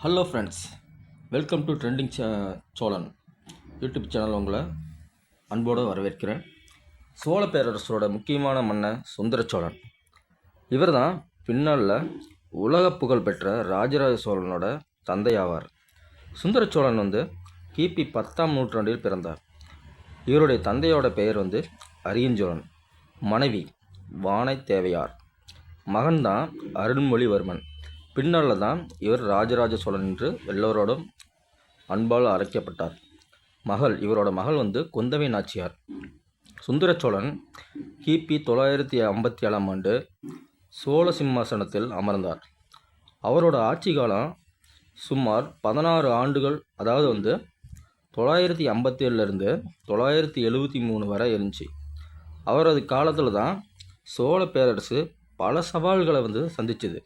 Hello friends, welcome to trending Cholan YouTube channel. உங்களை அன்போடு வரவேற்கிறேன். சோழ பேரரசரோட முக்கியமான மன்னன் சுந்தர சோழன். இவர் தான் பின்னால் உலக புகழ் பெற்ற ராஜராஜ சோழனோட தந்தையாவார். சுந்தர சோழன் கிபி 10ஆம் நூற்றாண்டில் பிறந்தார். இவருடைய தந்தையோட பெயர் அரியஞ்சோழன், மனைவி வானை தேவையார், மகன் தான் அருள்மொழிவர்மன். பின்னால் தான் இவர் ராஜராஜ சோழன் என்று எல்லோரோடும் அன்பால் அழைக்கப்பட்டார். இவரோட மகள் குந்தவை நாச்சியார். சுந்தர சோழன் கிபி 957ஆம் ஆண்டு சோழ சிம்மாசனத்தில் அமர்ந்தார். அவரோட ஆட்சி காலம் சுமார் 16 ஆண்டுகள், அதாவது 957லேருந்து 973 வரை இருந்துச்சு. அவரது காலத்தில் தான் சோழ பேரரசு பல சவால்களை சந்திச்சுது.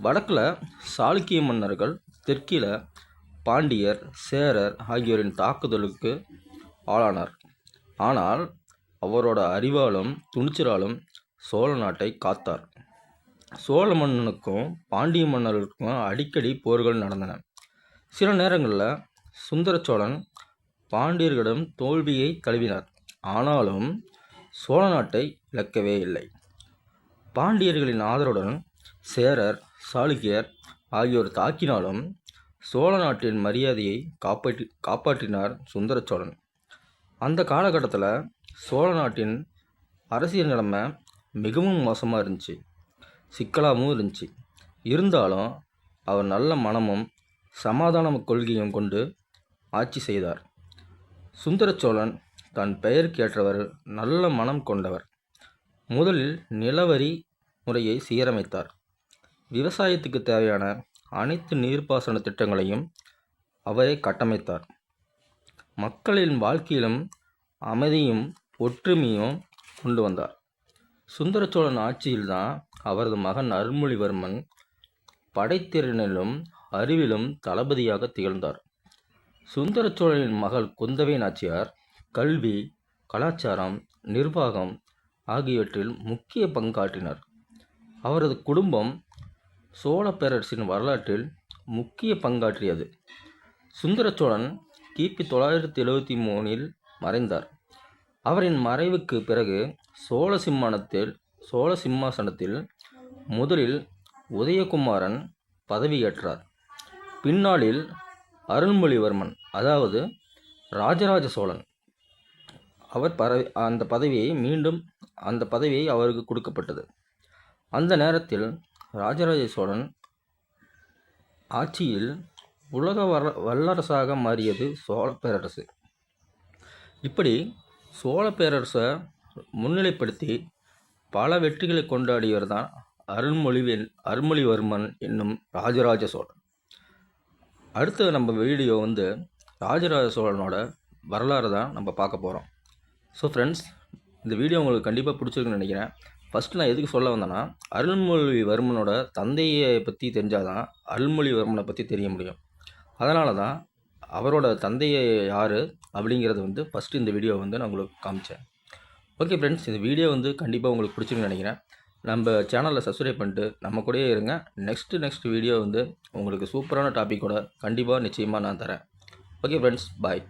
வடக்கில் சாளுக்கிய மன்னர்கள், தெற்கில் பாண்டியர், சேரர் ஆகியோரின் தாக்குதலுக்கு ஆளானார். ஆனால் அவரோட அறிவாலும் துணிச்சலாலும் சோழ நாட்டை காத்தார். சோழ மன்னனுக்கும் பாண்டிய மன்னர்களுக்கும் அடிக்கடி போர்கள் நடந்தன. சில நேரங்களில் சுந்தர சோழன் பாண்டியர்களிடம் தோல்வியை தழுவினார். ஆனாலும் சோழ நாட்டை இழக்கவே இல்லை. பாண்டியர்களின் ஆதரவுடன் சேரர், சாளுக்கியர் ஆகியோர் தாக்கினாலும் சோழ நாட்டின் மரியாதையை காப்பாற்றினார் சுந்தர சோழன். அந்த காலகட்டத்தில் சோழ நாட்டின் அரசியல் நிலைமை மிகவும் மோசமாக இருந்துச்சு, சிக்கலாகவும் இருந்துச்சு. இருந்தாலும் அவர் நல்ல மனமும் சமாதான கொள்கையும் கொண்டு ஆட்சி செய்தார். சுந்தர சோழன் தன் பெயருக்கு ஏற்றவர், நல்ல மனம் கொண்டவர். முதலில் நிலவரி முறையை சீரமைத்தார். விவசாயத்துக்கு தேவையான அனைத்து நீர்ப்பாசன திட்டங்களையும் அவரே கட்டமைத்தார். மக்களின் வாழ்க்கையிலும் அமைதியும் ஒற்றுமையும் கொண்டு வந்தார். சுந்தர சோழன் ஆட்சியில்தான் அவரது மகன் அருள்மொழிவர்மன் படைத்திறனிலும் அறிவிலும் தளபதியாக திகழ்ந்தார். சுந்தர சோழனின் மகள் குந்தவை நாச்சியார் கல்வி, கலாச்சாரம், நிர்வாகம் ஆகியவற்றில் முக்கிய பங்காற்றினார். அவரது குடும்பம் சோழ பேரரசின் வரலாற்றில் முக்கிய பங்காற்றியது. சுந்தர சோழன் கிபி 973 மறைந்தார். அவரின் மறைவுக்கு பிறகு சோழ சிம்மாசனத்தில் முதலில் உதயகுமாரன் பதவியேற்றார். பின்னாளில் அருள்மொழிவர்மன், அதாவது ராஜராஜ சோழன், அந்த பதவியை அவருக்கு கொடுக்கப்பட்டது. அந்த நேரத்தில் ராஜராஜ சோழன் ஆட்சியில் உலக வல்லரசாக மாறியது சோழ பேரரசு. இப்படி சோழ பேரரசை முன்னிலைப்படுத்தி பல வெற்றிகளை கொண்டாடியவர் தான் அருள்மொழிவர்மன் என்னும் ராஜராஜ சோழன். அடுத்து நம்ம வீடியோ ராஜராஜ சோழனோட வரலாறு தான் நம்ம பார்க்க போகிறோம். ஸோ ஃப்ரெண்ட்ஸ், இந்த வீடியோ உங்களுக்கு கண்டிப்பாக பிடிச்சிருக்குன்னு நினைக்கிறேன். ஃபஸ்ட்டு நான் எதுக்கு சொல்ல வந்தேன்னா, அருள்மொழிவர்மனோட தந்தையை பற்றி தெரிஞ்சால் தான் அருள்மொழிவர்மனை பற்றி தெரிய முடியும். அதனால தான் அவரோட தந்தையை யார் அப்படிங்கிறது ஃபஸ்ட்டு இந்த வீடியோ நான் உங்களுக்கு காமிச்சேன். ஓகே ஃப்ரெண்ட்ஸ், இந்த வீடியோ கண்டிப்பாக உங்களுக்கு பிடிச்சிருக்குன்னு நினைக்கிறேன். நம்ம சேனலில் சப்ஸ்கிரைப் பண்ணிட்டு நம்ம கூடயே இருங்க. நெக்ஸ்ட் வீடியோ உங்களுக்கு சூப்பரான டாப்பிக்கோட கண்டிப்பாக நிச்சயமாக நான் தரேன். ஓகே ஃப்ரெண்ட்ஸ், பாய்.